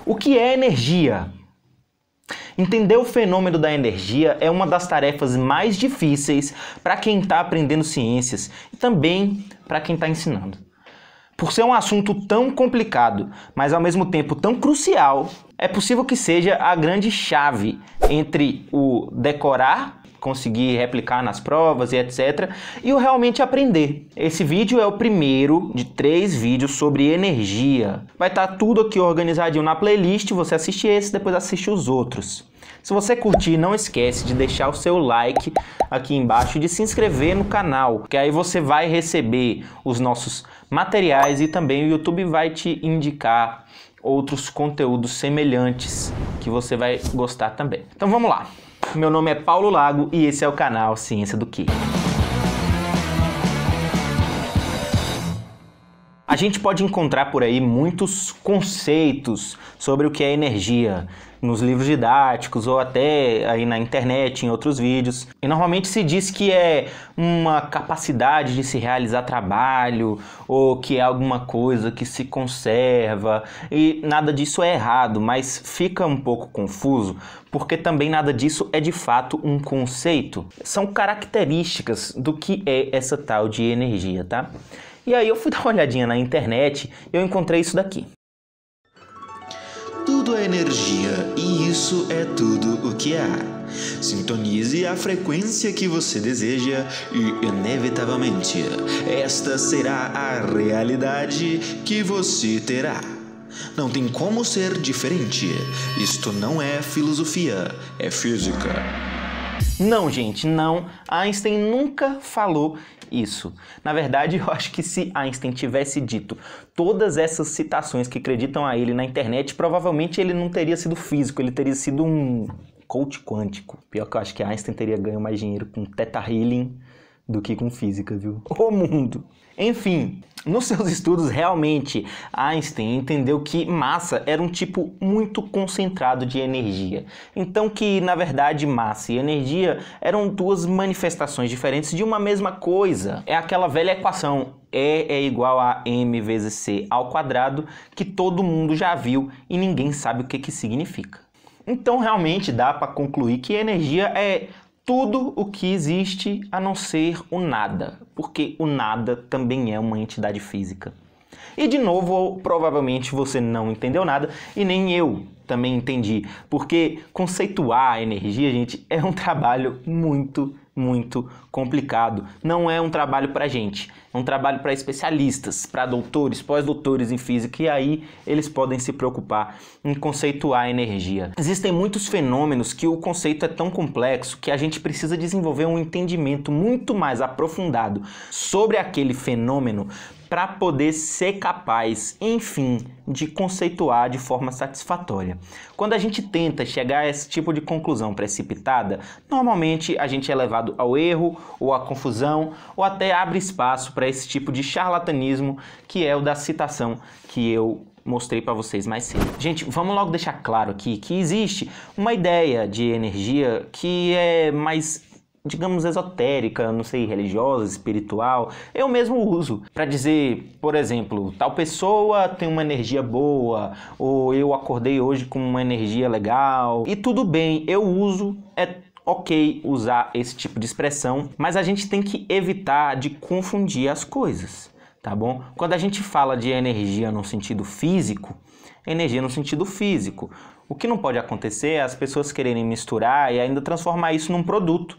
O que é energia? Entender o fenômeno da energia é uma das tarefas mais difíceis para quem está aprendendo ciências e também para quem está ensinando. Por ser um assunto tão complicado, mas ao mesmo tempo tão crucial, é possível que seja a grande chave entre o decorar, conseguir replicar nas provas e etc, e o realmente aprender. Esse vídeo é o primeiro de 3 vídeos sobre energia. Vai estar tudo aqui organizadinho na playlist, você assiste esse, depois assiste os outros. Se você curtir, não esquece de deixar o seu like aqui embaixo e de se inscrever no canal, que aí você vai receber os nossos materiais e também o YouTube vai te indicar outros conteúdos semelhantes que você vai gostar também. Então vamos lá. Meu nome é Paulo Lago e esse é o canal Ciência do Quê? A gente pode encontrar por aí muitos conceitos sobre o que é energia, nos livros didáticos ou até aí na internet, em outros vídeos. E normalmente se diz que é uma capacidade de se realizar trabalho ou que é alguma coisa que se conserva, e nada disso é errado, mas fica um pouco confuso porque também nada disso é de fato um conceito. São características do que é essa tal de energia, tá? E aí eu fui dar uma olhadinha na internet e eu encontrei isso daqui. Tudo é energia e isso é tudo o que há. Sintonize a frequência que você deseja e, inevitavelmente, esta será a realidade que você terá. Não tem como ser diferente. Isto não é filosofia, é física. Não, gente, não. Einstein nunca falou isso. Na verdade, eu acho que se Einstein tivesse dito todas essas citações que acreditam a ele na internet, provavelmente ele não teria sido físico, ele teria sido um coach quântico. Pior que eu acho que Einstein teria ganho mais dinheiro com Theta Healing do que com física, viu? O mundo! Enfim, nos seus estudos, realmente, Einstein entendeu que massa era um tipo muito concentrado de energia. Então que, na verdade, massa e energia eram 2 manifestações diferentes de uma mesma coisa. É aquela velha equação, E é igual a m vezes c ao quadrado, que todo mundo já viu e ninguém sabe o que significa. Então, realmente, dá para concluir que energia é tudo o que existe a não ser o nada, porque o nada também é uma entidade física. E de novo, provavelmente você não entendeu nada e nem eu também entendi, porque conceituar a energia, gente, é um trabalho muito complicado. Não é um trabalho para gente, é um trabalho para especialistas, para doutores, pós-doutores em física, e aí eles podem se preocupar em conceituar a energia. Existem muitos fenômenos que o conceito é tão complexo que a gente precisa desenvolver um entendimento muito mais aprofundado sobre aquele fenômeno para poder ser capaz, enfim, de conceituar de forma satisfatória. Quando a gente tenta chegar a esse tipo de conclusão precipitada, normalmente a gente é levado ao erro ou à confusão, ou até abre espaço para esse tipo de charlatanismo que é o da citação que eu mostrei para vocês mais cedo. Gente, vamos logo deixar claro aqui que existe uma ideia de energia que é mais, digamos, esotérica, não sei, religiosa, espiritual. Eu mesmo uso para dizer, por exemplo, tal pessoa tem uma energia boa, ou eu acordei hoje com uma energia legal. E tudo bem, eu uso, é ok usar esse tipo de expressão, mas a gente tem que evitar de confundir as coisas, tá bom? Quando a gente fala de energia no sentido físico, energia no sentido físico. O que não pode acontecer é as pessoas quererem misturar e ainda transformar isso num produto.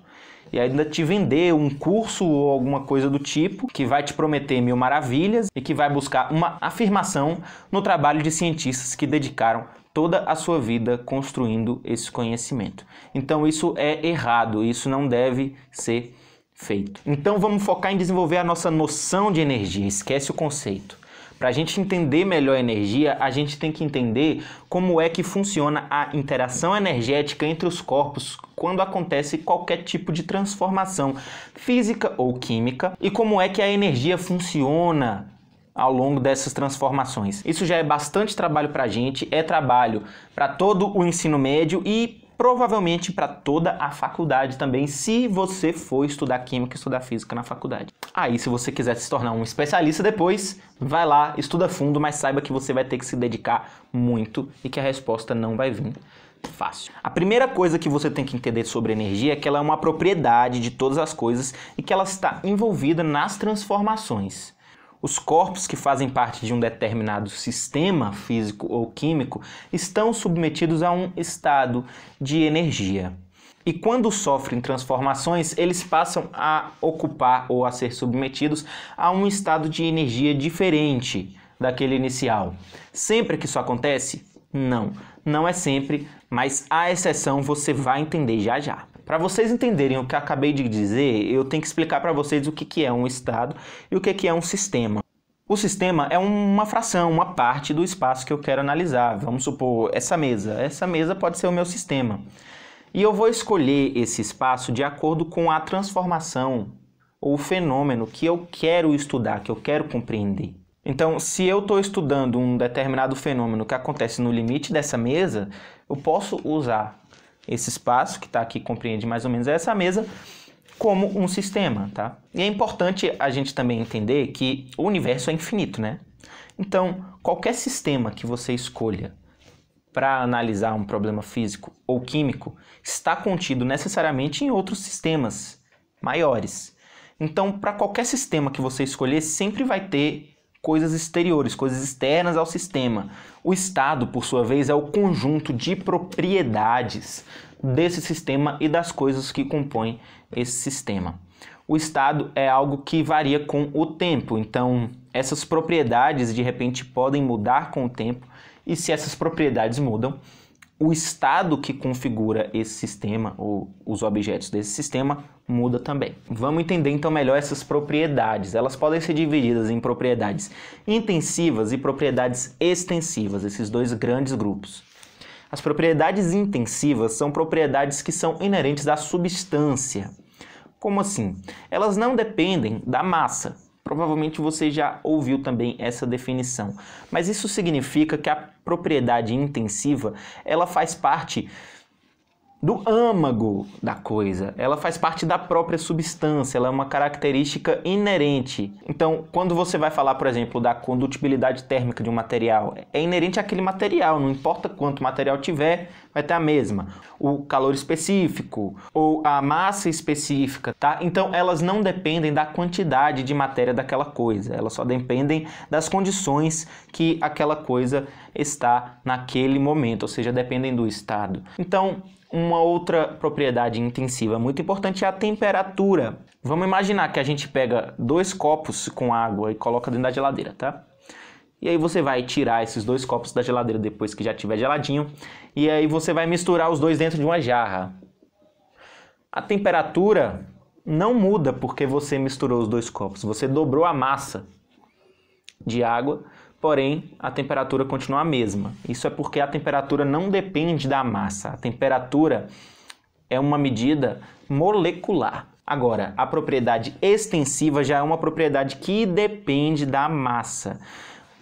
E ainda te vender um curso ou alguma coisa do tipo que vai te prometer 1000 maravilhas e que vai buscar uma afirmação no trabalho de cientistas que dedicaram toda a sua vida construindo esse conhecimento. Então isso é errado, isso não deve ser feito. Então vamos focar em desenvolver a nossa noção de energia, esquece o conceito. Para a gente entender melhor a energia, a gente tem que entender como é que funciona a interação energética entre os corpos quando acontece qualquer tipo de transformação física ou química e como é que a energia funciona ao longo dessas transformações. Isso já é bastante trabalho para a gente, é trabalho para todo o ensino médio e provavelmente para toda a faculdade também, se você for estudar química e estudar física na faculdade. Aí, se você quiser se tornar um especialista depois, vai lá, estuda fundo, mas saiba que você vai ter que se dedicar muito e que a resposta não vai vir fácil. A primeira coisa que você tem que entender sobre energia é que ela é uma propriedade de todas as coisas e que ela está envolvida nas transformações. Os corpos que fazem parte de um determinado sistema físico ou químico estão submetidos a um estado de energia. E quando sofrem transformações, eles passam a ocupar ou a ser submetidos a um estado de energia diferente daquele inicial. Sempre que isso acontece? Não. Não é sempre, mas a exceção você vai entender já já. Para vocês entenderem o que eu acabei de dizer, eu tenho que explicar para vocês o que é um estado e o que é um sistema. O sistema é uma fração, uma parte do espaço que eu quero analisar. Vamos supor, essa mesa. Essa mesa pode ser o meu sistema. E eu vou escolher esse espaço de acordo com a transformação ou o fenômeno que eu quero estudar, que eu quero compreender. Então, se eu estou estudando um determinado fenômeno que acontece no limite dessa mesa, eu posso usar esse espaço, que está aqui, compreende mais ou menos essa mesa, como um sistema, tá? E é importante a gente também entender que o universo é infinito, né? Então, qualquer sistema que você escolha para analisar um problema físico ou químico está contido necessariamente em outros sistemas maiores. Então, para qualquer sistema que você escolher, sempre vai ter coisas exteriores, coisas externas ao sistema. O estado, por sua vez, é o conjunto de propriedades desse sistema e das coisas que compõem esse sistema. O estado é algo que varia com o tempo, então essas propriedades de repente podem mudar com o tempo, e se essas propriedades mudam, o estado que configura esse sistema ou os objetos desse sistema muda também. Vamos entender então melhor essas propriedades. Elas podem ser divididas em propriedades intensivas e propriedades extensivas, esses dois grandes grupos. As propriedades intensivas são propriedades que são inerentes à substância. Como assim? Elas não dependem da massa. Provavelmente você já ouviu também essa definição. Mas isso significa que a propriedade intensiva, ela faz parte do âmago da coisa, ela faz parte da própria substância, ela é uma característica inerente. Então, quando você vai falar, por exemplo, da condutibilidade térmica de um material, é inerente àquele material, não importa quanto material tiver, vai ter a mesma. O calor específico ou a massa específica, tá? Então, elas não dependem da quantidade de matéria daquela coisa, elas só dependem das condições que aquela coisa está naquele momento, ou seja, dependem do estado. Então, uma outra propriedade intensiva muito importante é a temperatura. Vamos imaginar que a gente pega 2 copos com água e coloca dentro da geladeira, tá? E aí você vai tirar esses 2 copos da geladeira depois que já estiver geladinho, e aí você vai misturar os dois dentro de uma jarra. A temperatura não muda porque você misturou os 2 copos, você dobrou a massa de água, porém, a temperatura continua a mesma. Isso é porque a temperatura não depende da massa. A temperatura é uma medida molecular. Agora, a propriedade extensiva já é uma propriedade que depende da massa.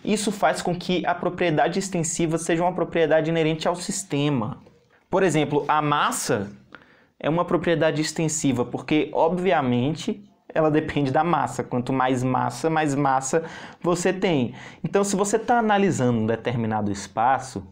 Isso faz com que a propriedade extensiva seja uma propriedade inerente ao sistema. Por exemplo, a massa é uma propriedade extensiva, porque, obviamente, ela depende da massa. Quanto mais massa você tem. Então, se você está analisando um determinado espaço,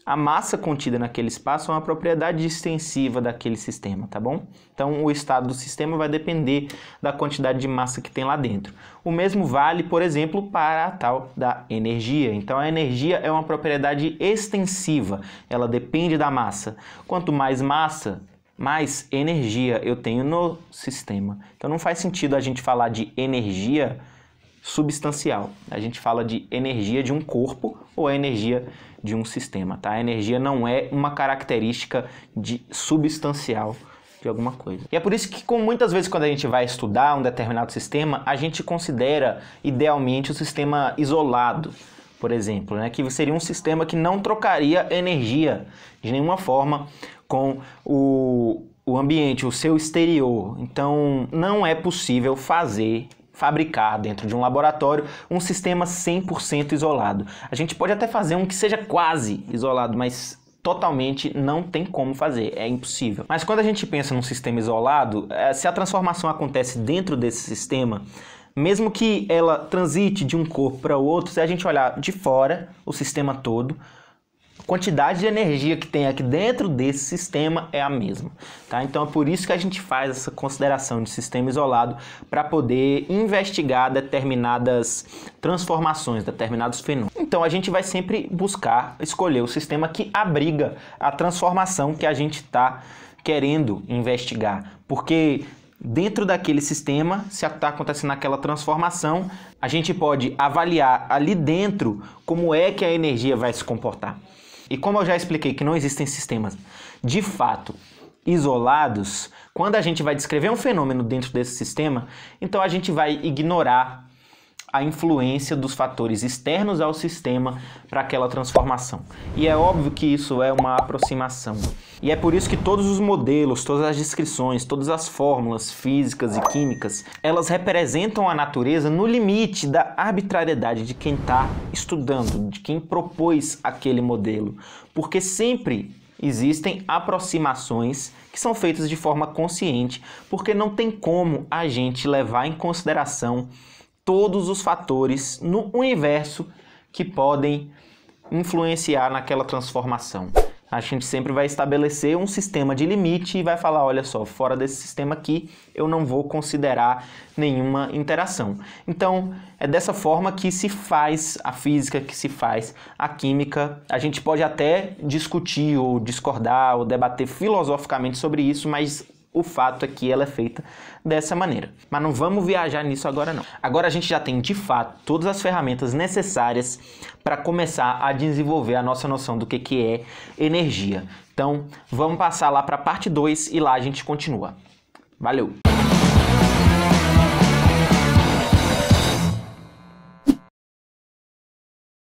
a massa contida naquele espaço é uma propriedade extensiva daquele sistema, tá bom? Então, o estado do sistema vai depender da quantidade de massa que tem lá dentro. O mesmo vale, por exemplo, para a tal da energia. Então, a energia é uma propriedade extensiva. Ela depende da massa. Quanto mais massa, mais energia eu tenho no sistema. Então não faz sentido a gente falar de energia substancial. A gente fala de energia de um corpo ou a energia de um sistema, tá? A energia não é uma característica substancial de alguma coisa. E é por isso que, como muitas vezes quando a gente vai estudar um determinado sistema, a gente considera idealmente o sistema isolado, por exemplo, né? Que seria um sistema que não trocaria energia de nenhuma forma com o ambiente, o seu exterior. Então, não é possível fabricar dentro de um laboratório um sistema 100% isolado. A gente pode até fazer um que seja quase isolado, mas totalmente não tem como fazer, é impossível. Mas quando a gente pensa num sistema isolado, se a transformação acontece dentro desse sistema, mesmo que ela transite de um corpo para o outro, se a gente olhar de fora o sistema todo, a quantidade de energia que tem aqui dentro desse sistema é a mesma, tá? Então é por isso que a gente faz essa consideração de sistema isolado para poder investigar determinadas transformações, determinados fenômenos. Então a gente vai sempre buscar escolher o sistema que abriga a transformação que a gente está querendo investigar, porque dentro daquele sistema, se está acontecendo aquela transformação, a gente pode avaliar ali dentro como é que a energia vai se comportar. E como eu já expliquei que não existem sistemas de fato isolados, quando a gente vai descrever um fenômeno dentro desse sistema, então a gente vai ignorar a influência dos fatores externos ao sistema para aquela transformação. E é óbvio que isso é uma aproximação. E é por isso que todos os modelos, todas as descrições, todas as fórmulas físicas e químicas, elas representam a natureza no limite da arbitrariedade de quem está estudando, de quem propôs aquele modelo. Porque sempre existem aproximações que são feitas de forma consciente, porque não tem como a gente levar em consideração todos os fatores no universo que podem influenciar naquela transformação. A gente sempre vai estabelecer um sistema de limite e vai falar, olha só, fora desse sistema aqui eu não vou considerar nenhuma interação. Então, é dessa forma que se faz a física, que se faz a química. A gente pode até discutir ou discordar ou debater filosoficamente sobre isso, mas o fato é que ela é feita dessa maneira. Mas não vamos viajar nisso agora não. Agora a gente já tem de fato todas as ferramentas necessárias para começar a desenvolver a nossa noção do que é energia. Então vamos passar lá para a parte 2 e lá a gente continua. Valeu!